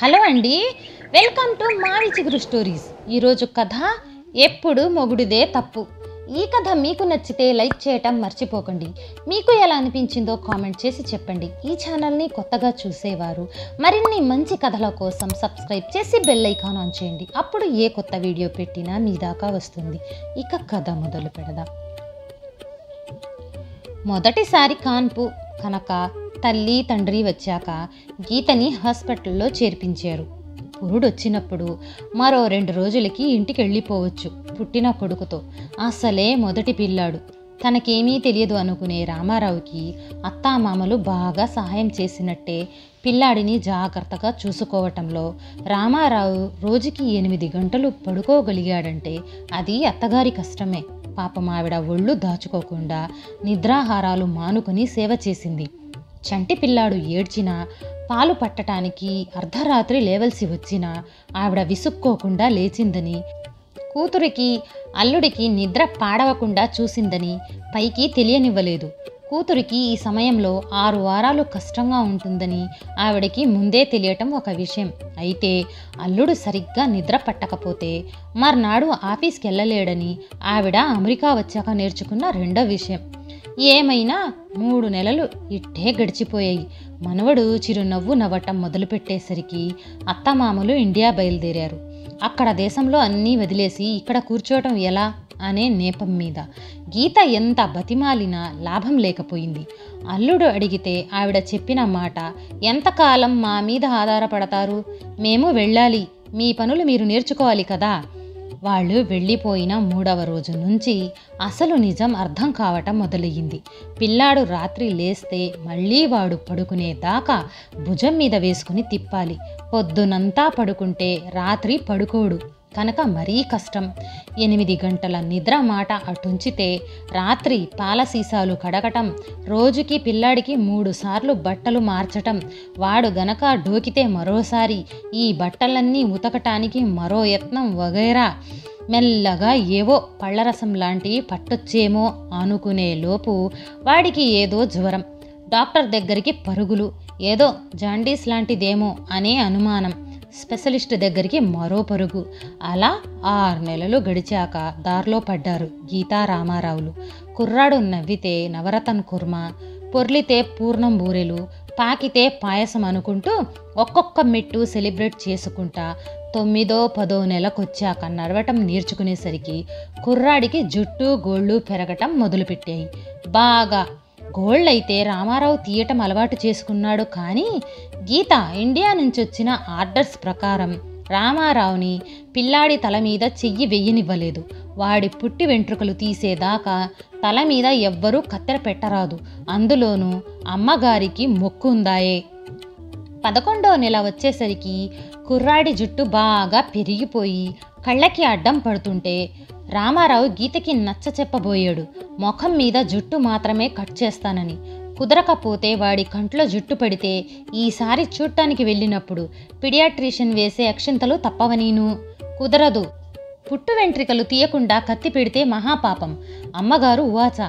Hello అండి, welcome to మావి చిగురు స్టోరీస్. ఈరోజు కథ ఎప్పుడు మొగుడిదే తప్పు. ఈ కథ మీకు నచ్చితే లైక్ చేయటం మర్చిపోకండి. మీకు ఎలా అనిపించిందో కామెంట్ చేసి చెప్పండి. ఈ ఛానల్ని కొత్తగా చూసేవారు మరిన్ని మంచి కథల కోసం సబ్స్క్రైబ్ చేసి బెల్ ఐకాన్ ఆన్ చేయండి. అప్పుడు ఏ కొత్త వీడియో పెట్టినా మీ దాకా వస్తుంది. ఇక కథ మొదలు పెడదాం. మొదటిసారి కాన్పు కనుక తల్లి తండ్రి వచ్చాక గీతని హాస్పిటల్లో చేర్పించారు. పురుడొచ్చినప్పుడు మరో 2 రోజులకి ఇంటికి వెళ్ళిపోవచ్చు పుట్టిన కొడుకుతో. అసలే మొదటి పిల్లాడు, తనకేమీ తెలియదు అనుకునే రామారావుకి అత్తామామలు బాగా సహాయం చేసినట్టే పిల్లాడిని జాగ్రత్తగా చూసుకోవటంలో. రామారావు రోజుకి 8 గంటలు పడుకోగలిగాడంటే అది అత్తగారి కష్టమే. పాపం ఆవిడ ఒళ్ళు దాచుకోకుండా నిద్రాహారాలు మానుకొని సేవ చేసింది. చంటి పిల్లాడు ఏడ్చినా, పాలు పట్టడానికి అర్ధరాత్రి లేవలసి వచ్చినా ఆవిడ విసుక్కోకుండా లేచిందని, కూతురికి అల్లుడికి నిద్ర పాడవకుండా చూసిందని పైకి తెలియనివ్వలేదు. కూతురికి ఈ సమయంలో 6 వారాలు కష్టంగా ఉంటుందని ఆవిడకి ముందే తెలియటం ఒక విషయం. అయితే అల్లుడు సరిగ్గా నిద్ర పట్టకపోతే మర్నాడు ఆఫీస్కి వెళ్ళలేడని ఆవిడ అమెరికా వచ్చాక నేర్చుకున్న రెండో విషయం. ఏమైనా 3 నెలలు ఇట్టే గడిచిపోయాయి. మనవడు చిరునవ్వు నవ్వటం మొదలుపెట్టేసరికి అత్తమామలు ఇండియా బయలుదేరారు. అక్కడ దేశంలో అన్నీ వదిలేసి ఇక్కడ కూర్చోవటం ఎలా అనే నేపం మీద గీత ఎంత బతిమాలినా లాభం లేకపోయింది. అల్లుడు అడిగితే ఆవిడ చెప్పిన మాట, ఎంతకాలం మా మీద ఆధారపడతారు? మేము వెళ్ళాలి, మీ పనులు మీరు నేర్చుకోవాలి కదా. వాళ్ళు వెళ్ళిపోయిన 3వ రోజు నుంచి అసలు నిజం అర్థం కావటం మొదలయ్యింది. పిల్లాడు రాత్రి లేస్తే మళ్ళీ వాడు పడుకునేదాకా భుజం మీద వేసుకుని తిప్పాలి. పొద్దునంతా పడుకుంటే రాత్రి పడుకోడు కనుక మరీ కష్టం. 8 గంటల నిద్ర మాట అటుంచితే రాత్రి పాల సీసాలు కడగటం, రోజుకి పిల్లాడికి 3 సార్లు బట్టలు మార్చటం, వాడు గనక డోకితే మరోసారి ఈ బట్టలన్నీ ఉతకటానికి మరో యత్నం వగైరా. మెల్లగా ఏవో పళ్ళరసం లాంటివి పట్టొచ్చేమో అనుకునే లోపు వాడికి ఏదో జ్వరం. డాక్టర్ దగ్గరికి పరుగులు. ఏదో జాండీస్ లాంటిదేమో అనే అనుమానం. స్పెషలిస్ట్ దగ్గరికి మరో పరుగు. అలా 6 నెలలు గడిచాక దారిలో పడ్డారు గీతా రామారావులు. కుర్రాడు నవ్వితే నవరతన్ కుర్మా, పొర్లితే పూర్ణం బూరెలు, పాకితే పాయసం అనుకుంటూ ఒక్కొక్క మెట్టు సెలబ్రేట్ చేసుకుంటా 9వ 10వ నెలకొచ్చాక నడవటం నేర్చుకునేసరికి కుర్రాడికి జుట్టు గోళ్ళు పెరగటం మొదలుపెట్టాయి. బాగా గోళ్ళైతే రామారావు తీయటం అలవాటు చేసుకున్నాడు. కానీ గీత ఇండియా నుంచి వచ్చిన ఆర్డర్స్ ప్రకారం రామారావుని పిల్లాడి తల మీద చెయ్యి వెయ్యనివ్వలేదు. వాడి పుట్టి వెంట్రుకలు తీసేదాకా తల మీద ఎవ్వరూ కత్తెర పెట్టరాదు. అందులోనూ అమ్మగారికి మొక్కు ఉందాయే. 11వ నెల వచ్చేసరికి కుర్రాడి జుట్టు బాగా పెరిగిపోయి కళ్ళకి అడ్డం పడుతుంటే రామారావు గీతకి నచ్చ చెప్పబోయాడు. ముఖం మీద జుట్టు మాత్రమే కట్ చేస్తానని. కుదరకపోతే వాడి కంట్లో జుట్టు పడితే ఈసారి చూడటానికి వెళ్ళినప్పుడు పిడియాట్రిషియన్ వేసే అక్షింతలు తప్పవనీను. కుదరదు, పుట్టు వెంట్రికలు తీయకుండా కత్తి పెడితే మహాపాపం అమ్మగారు ఉవాచ.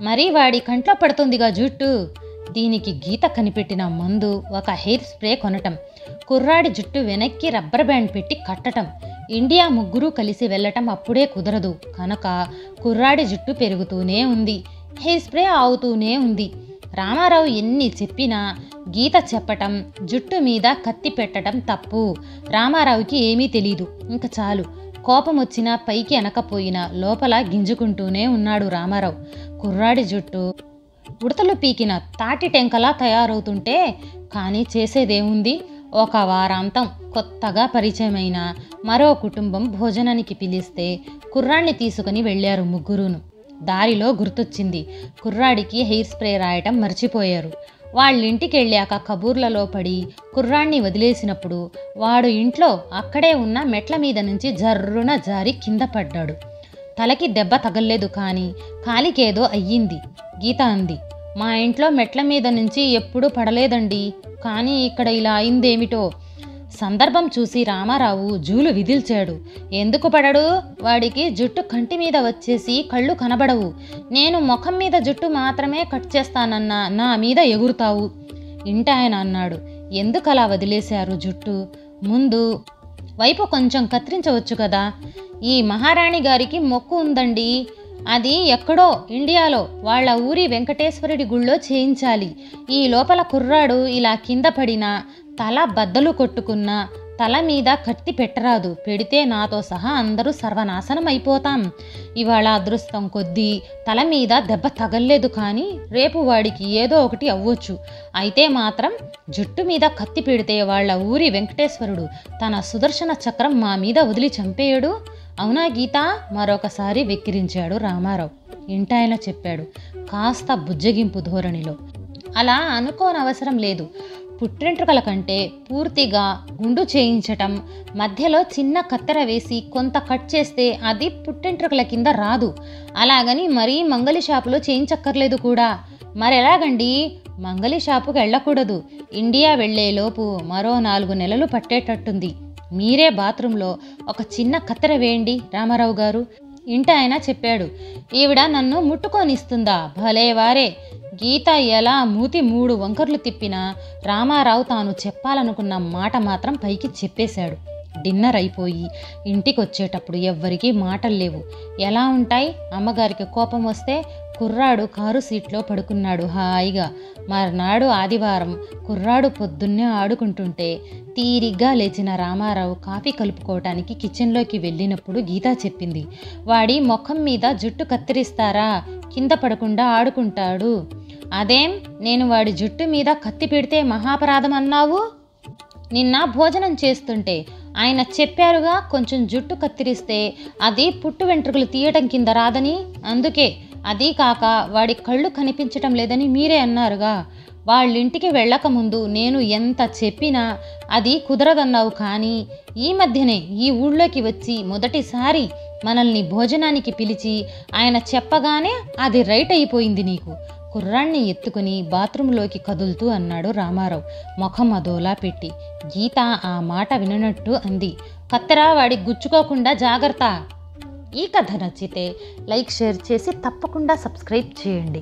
మరి వాడి కంట్లో పడుతుందిగా జుట్టు. దీనికి గీత కనిపెట్టిన మందు ఒక హెయిర్ స్ప్రే కొనటం, కుర్రాడి జుట్టు వెనక్కి రబ్బర్ బ్యాండ్ పెట్టి కట్టటం. ఇండియా ముగ్గురు కలిసి వెళ్ళటం అప్పుడే కుదరదు కనుక కుర్రాడి జుట్టు పెరుగుతూనే ఉంది, హెయిర్ స్ప్రే ఆవుతూనే ఉంది. రామారావు ఎన్ని చెప్పినా గీత చెప్పటం, జుట్టు మీద కత్తి పెట్టడం తప్పు. రామారావుకి ఏమీ తెలీదు. ఇంక చాలు, కోపం వచ్చినా పైకి అనకపోయినా లోపల గింజుకుంటూనే ఉన్నాడు రామారావు. కుర్రాడి జుట్టు ఉడతలు పీకిన తాటి టెంకలా తయారవుతుంటే కానీ చేసేదేముంది. ఒక వారాంతం కొత్తగా పరిచయమైన మరో కుటుంబం భోజనానికి పిలిస్తే కుర్రాడిని తీసుకుని వెళ్ళారు ముగ్గురును. దారిలో గుర్తొచ్చింది, కుర్రాడికి హెయిర్ స్ప్రే రాయటం మర్చిపోయారు. వాళ్ళింటికి వెళ్ళాక కబూర్లలో పడి కుర్రాడిని వదిలేసినప్పుడు వాడు ఇంట్లో అక్కడే ఉన్న మెట్ల మీద నుంచి జర్రున జారి కింద పడ్డాడు. తలకి దెబ్బ తగల్లేదు కానీ కాలికేదో అయ్యింది. గీత అంది, మా ఇంట్లో మెట్ల మీద నుంచి ఎప్పుడూ పడలేదండి, కానీ ఇక్కడ ఇలా అయిందేమిటో. సందర్భం చూసి రామారావు జూలు విదిల్చాడు. ఎందుకు పడడు? వాడికి జుట్టు కంటి మీద వచ్చేసి కళ్ళు కనబడవు. నేను ముఖం మీద జుట్టు మాత్రమే కట్ చేస్తానన్నా నా మీద ఎగురుతావు. ఇంటాయన అన్నాడు, ఎందుకలా వదిలేశారు జుట్టు? ముందు వైపు కొంచెం కత్తిరించవచ్చు కదా. ఈ మహారాణి గారికి మొక్కు ఉందండి. అది ఎక్కడో ఇండియాలో వాళ్ళ ఊరి వెంకటేశ్వరుడి గుళ్ళో చేయించాలి. ఈ లోపల కుర్రాడు ఇలా కింద పడినా, తల బద్దలు కొట్టుకున్నా తల మీద కత్తి పెట్టరాదు. పెడితే నాతో సహా అందరూ సర్వనాశనం అయిపోతాం. ఇవాళ అదృష్టం కొద్దీ తల మీద దెబ్బ తగల్లేదు, కానీ రేపు వాడికి ఏదో ఒకటి అవ్వచ్చు. అయితే మాత్రం జుట్టు మీద కత్తి పెడితే వాళ్ళ ఊరి వెంకటేశ్వరుడు తన సుదర్శన చక్రం మా మీద వదిలి చంపేయడు. అవునా గీత? మరొకసారి వెక్కిరించాడు రామారావు. ఇంటాయన చెప్పాడు కాస్త బుజ్జగింపు ధోరణిలో. అలా అనుకోనవసరం లేదు. పుట్టింట్రుకల కంటే పూర్తిగా గుండు చేయించటం, మధ్యలో చిన్న కత్తెర వేసి కొంత కట్ చేస్తే అది పుట్టింట్రుకల కింద రాదు. అలాగని మరీ మంగలి షాపులో చేయించక్కర్లేదు కూడా. మరెలాగండి? మంగలి షాపుకి వెళ్ళకూడదు. ఇండియా వెళ్లేలోపు మరో 4 నెలలు పట్టేటట్టుంది. మీరే బాత్రూంలో ఒక చిన్న కత్తెర వేయండి రామారావు గారు. ఇంట ఆయన చెప్పాడు. ఈవిడ నన్ను ముట్టుకొనిస్తుందా? భలేవారే. గీత ఎలా మూతి 3 వంకర్లు తిప్పినా రామారావు తాను చెప్పాలనుకున్న మాట మాత్రం పైకి చెప్పేశాడు. డిన్నర్ అయిపోయి ఇంటికి వచ్చేటప్పుడు ఎవ్వరికీ మాటలు లేవు. ఎలా ఉంటాయి? అమ్మగారికి కోపం వస్తే కుర్రాడు కారు సీట్లో పడుకున్నాడు హాయిగా. మర్నాడు ఆదివారం కుర్రాడు పొద్దున్నే ఆడుకుంటుంటే తీరిగ్గా లేచిన రామారావు కాఫీ కలుపుకోవటానికి కిచెన్లోకి వెళ్ళినప్పుడు గీత చెప్పింది, వాడి ముఖం మీద జుట్టు కత్తిరిస్తారా? కింద పడకుండా ఆడుకుంటాడు. అదేం, నేను వాడి జుట్టు మీద కత్తి పెడితే మహాపరాధం అన్నావు? నిన్న భోజనం చేస్తుంటే ఆయన చెప్పారుగా, కొంచెం జుట్టు కత్తిరిస్తే అది పుట్టు వెంట్రుకలు తీయటం కింద రాదని. అందుకే. అదీ కాక వాడి కళ్ళు కనిపించటం లేదని మీరే అన్నారుగా. వాళ్ళింటికి వెళ్ళకముందు నేను ఎంత చెప్పినా అది కుదరదన్నావు. కానీ ఈ మధ్యనే ఈ ఊళ్ళోకి వచ్చి మొదటిసారి మనల్ని భోజనానికి పిలిచి ఆయన చెప్పగానే అది రైట్ అయిపోయింది నీకు. కుర్రాన్ని ఎత్తుకుని బాత్రూంలోకి కదులుతూ అన్నాడు రామారావు ముఖం అదోలా పెట్టి. గీత ఆ మాట విననట్టు అంది. కత్తెర వాడికి గుచ్చుకోకుండా జాగ్రత్త. ఈ కథ నచ్చితే లైక్, షేర్ చేసి తప్పకుండా సబ్స్క్రైబ్ చేయండి.